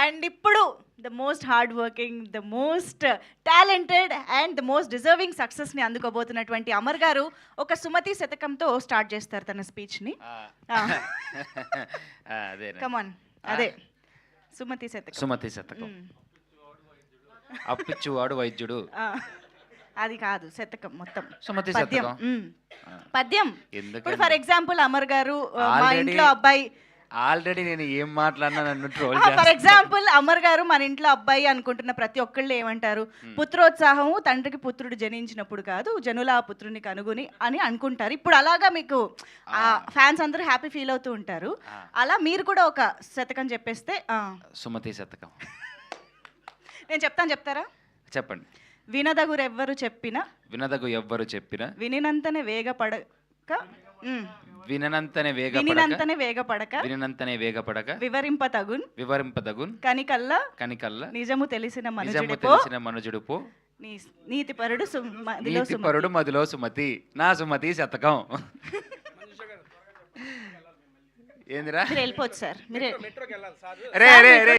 And ఇప్పుడు the most hard working, the most talented and the most deserving సక్సెస్ని అందుకోబోతున్నటువంటి అమర్ గారు ఒక సుమతి శతకంతో స్టార్ట్ చేస్తారు తన స్పీచ్ని. కమాన్, అదే సుమతి శతకం. సుమతి శతకం. అప్పిచ్చువాడు వైద్యుడు. అది కాదు, శతకం మొత్తం. సుమతి పద్యం. శతకం. పద్యం. ఇప్పుడు ఫర్ ఎగ్జాంపుల్ అమర్ గారు మా ఇంట్లో అబ్బాయి, ఆల్రెడీ నేను ఏం మాట్లాడినా నన్ను ట్రోల్. ఫర్ ఎగ్జాంపుల్ అమర్ గారు మన ఇంట్లో అబ్బాయి అనుకుంటున్న ప్రతి ఒక్కళ్ళు ఏమంటారు, పుత్రోత్సాహము తండ్రికి పుత్రుడు జనించినప్పుడు కాదు, జనుల ఆ పుత్రుని కనుగొని అని అనుకుంటారు. ఇప్పుడు అలాగా మీకు ఆ ఫ్యాన్స్ అందరూ హ్యాపీ ఫీల్ అవుతూ ఉంటారు. అలా మీరు కూడా ఒక శతకం చెప్పేస్తే. సుమతి శతకం నేను చెప్తాను, చెప్తారా? చెప్పండి. వినదగురెవ్వరు చెప్పిన, వినదగు ఎవ్వరు చెప్పిన, వినినంతనే వేగపడక, వినంతనే వినినంతనే వేగపడక, వినంతనే వేగపడక, వివరింపతగున్, వివరింపదగున్, కనికల్లా కనికల్ల, నిజము తెలిసిన మనుజుడుపో, నీతిపరుడు నీతిపరుడు మదిలో సుమతి. నా సుమతి శతకం. ఏందిరా? మీరు వెళ్ళిపోవచ్చు సార్, మీరు రే రే రే